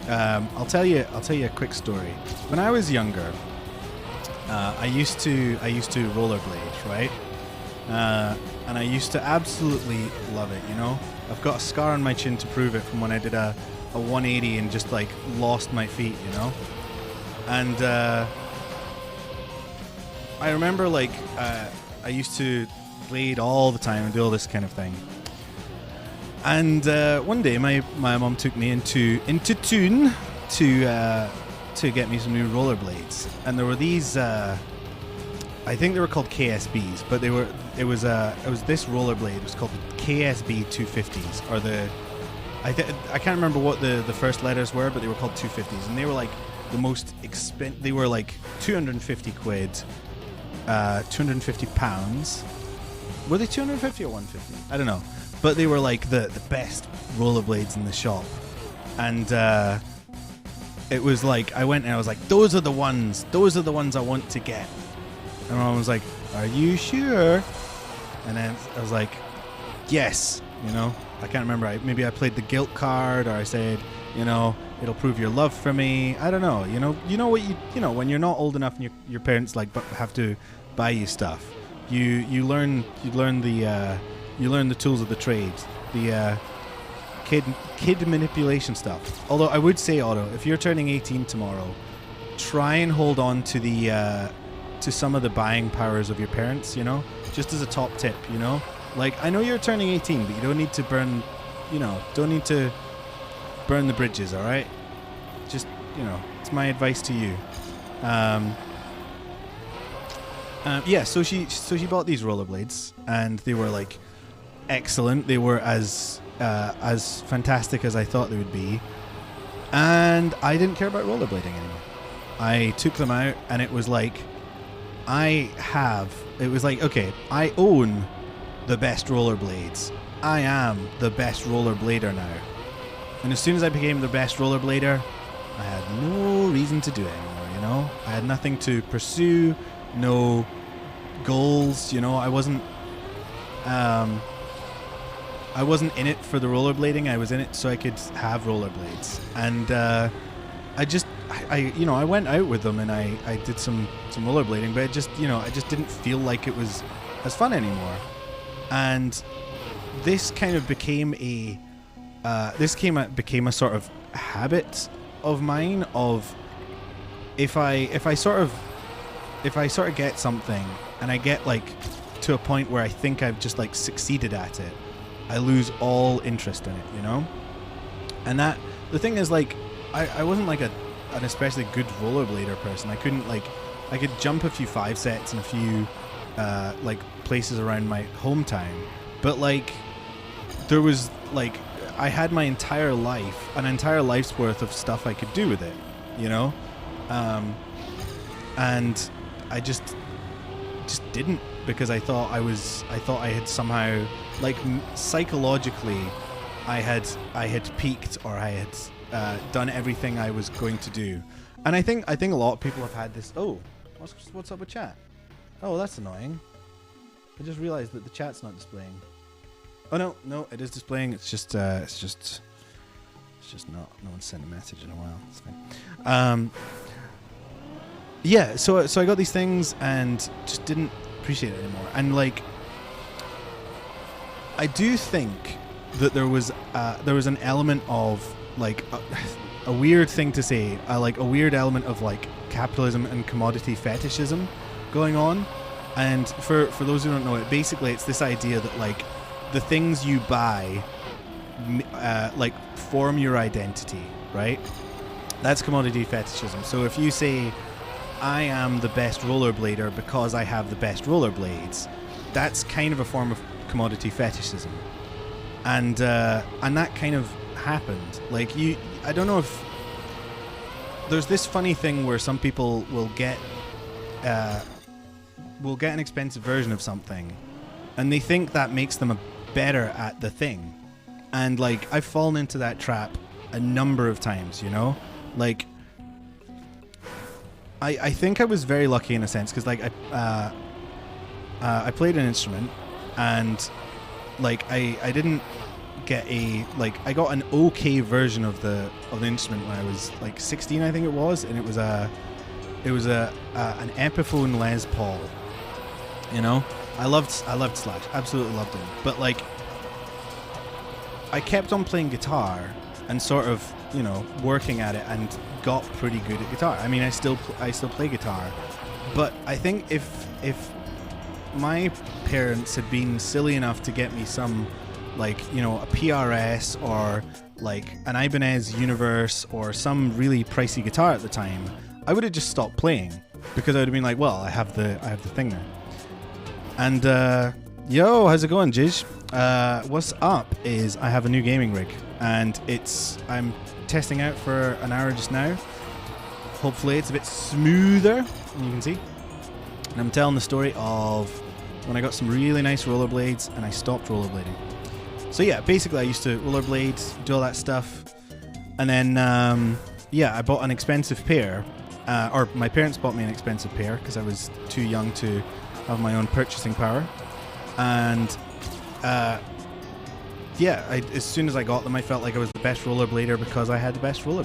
I'll tell you a quick story. When I was younger, I used to rollerblade, right? And I used to absolutely love it. You know, I've got a scar on my chin to prove it from when I did a 180 and just like lost my feet. You know, and I remember like I used to blade all the time and do all this kind of thing. And one day, my mom took me into Toon to get me some new rollerblades, and there were these. I think they were called KSBs, but it was this rollerblade. It was called KSB 250s, or I can't remember what the first letters were, but they were called 250s, and they were like the most expensive. They were like 250 quid, 250 pounds. Were they 250 or 150? I don't know. But they were like the best rollerblades in the shop. And it was like, I went and I was like, those are the ones I want to get. And my mom was like, are you sure? And then I was like, yes. You know, I can't remember. Maybe I played the guilt card, or I said, you know, it'll prove your love for me. I don't know. You know what you know when you're not old enough and your parents like have to buy you stuff. You learn the tools of the trade, the kid manipulation stuff. Although I would say, Otto, if you're turning 18 tomorrow, try and hold on to the to some of the buying powers of your parents. You know, just as a top tip. You know, like I know you're turning 18, but you don't need to burn the bridges. All right, just it's my advice to you. Yeah, so she bought these rollerblades, and they were like excellent. They were as fantastic as I thought they would be, and I didn't care about rollerblading anymore. I took them out, and it was like I own the best rollerblades. I am the best rollerblader now. And as soon as I became the best rollerblader, I had no reason to do it anymore. You know, I had nothing to pursue. No goals, I wasn't in it for the rollerblading. I was in it so I could have rollerblades. And I went out with them and I did some rollerblading, but I just didn't feel like it was as fun anymore. And this kind of became became a sort of habit of mine of if I sort of get something and I get like to a point where I think I've just like succeeded at it, I lose all interest in it, And that the thing is, like, I wasn't like an especially good rollerblader person. I could jump a few 5 sets and a few like places around my hometown, but like there was like I had an entire life's worth of stuff I could do with it, and I just didn't, because I thought I had somehow, like, psychologically I had peaked, or I had done everything I was going to do. And I think a lot of people have had this. Oh, what's up with chat? Oh, that's annoying. I just realized that the chat's not displaying. Oh no, it is displaying. It's just not. No one's sent a message in a while. It's fine. Yeah, so I got these things and just didn't appreciate it anymore. And like, I do think that there was an element of like a weird thing to say, like a weird element of like capitalism and commodity fetishism going on. And for those who don't know it, basically it's this idea that like the things you buy like form your identity, right? That's commodity fetishism. So if you say, I am the best rollerblader because I have the best rollerblades, that's kind of a form of commodity fetishism. And that kind of happened. Like, I don't know if there's this funny thing where some people will get an expensive version of something and they think that makes them better at the thing. And like, I've fallen into that trap a number of times, like I think I was very lucky in a sense, because like I played an instrument, and like I didn't I got an okay version of the instrument when I was like 16, I think it was, and it was an Epiphone Les Paul. You know, I loved Slash, absolutely loved him. But like, I kept on playing guitar and sort of, you know, working at it and got pretty good at guitar. I mean, I still play guitar, but I think if my parents had been silly enough to get me some, like, you know, a PRS or like an Ibanez Universe or some really pricey guitar at the time, I would have just stopped playing, because I would have been like, well, I have the thing now. And yo, how's it going, Jiz? What's up is I have a new gaming rig, and I'm testing out for an hour just now. Hopefully it's a bit smoother, you can see. And I'm telling the story of when I got some really nice rollerblades and I stopped rollerblading. So yeah, basically I used to rollerblade, do all that stuff, and then I bought an expensive pair, or my parents bought me an expensive pair because I was too young to have my own purchasing power. And as soon as I got them, I felt like I was the best rollerblader because I had the best rollerblades.